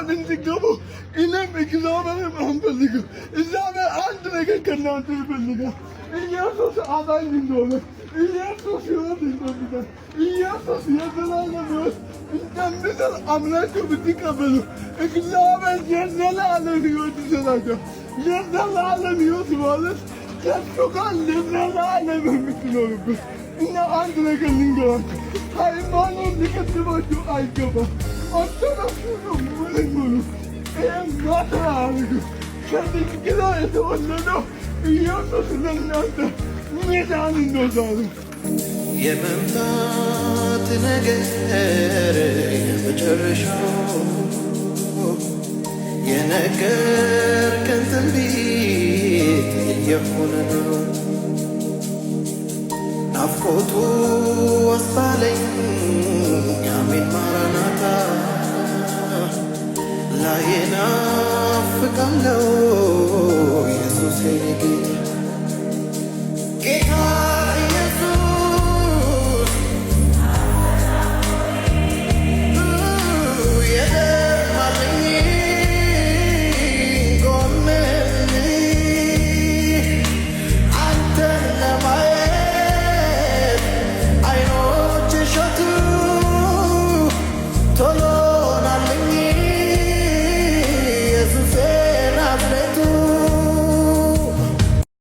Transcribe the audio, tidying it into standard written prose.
እንድትገቡ እኔም እግዚአብሔርም አንፈልግም። እግዚአብሔር አንድ ነገር ከእናንተ ይፈልጋል። ኢየሱስ አዳኝ እንደሆነ፣ ኢየሱስ ሕይወት እንደሚሰጥ፣ ኢየሱስ የዘላለም ሕይወት እንደሚሰጥ አምናችሁ ብትቀበሉ እግዚአብሔር የዘላለም ሕይወት ይሰጣችኋል። የዘላለም ሕይወት ማለት ከእሱ ጋር ለዘላለም የምትኖሩበት እና አንድ ነገር ልንገራችሁ፣ ሃይማኖት ሊቀድማችሁ አይገባም። ኦርቶዶክስ ነው ሙሉ ይህም ማተር አያደርግም። ከድንግል የተወለደው ኢየሱስ ለእናንተ ሜዳን እንደዛሉ የመምጣት ነገር የመጨረሻው የነገርከን ትንቢት የሆነ ነው። ናፍቆቱ አስባለኝ አሜን ማራናታ ላይናፍቃለው ኢየሱስ ጌታ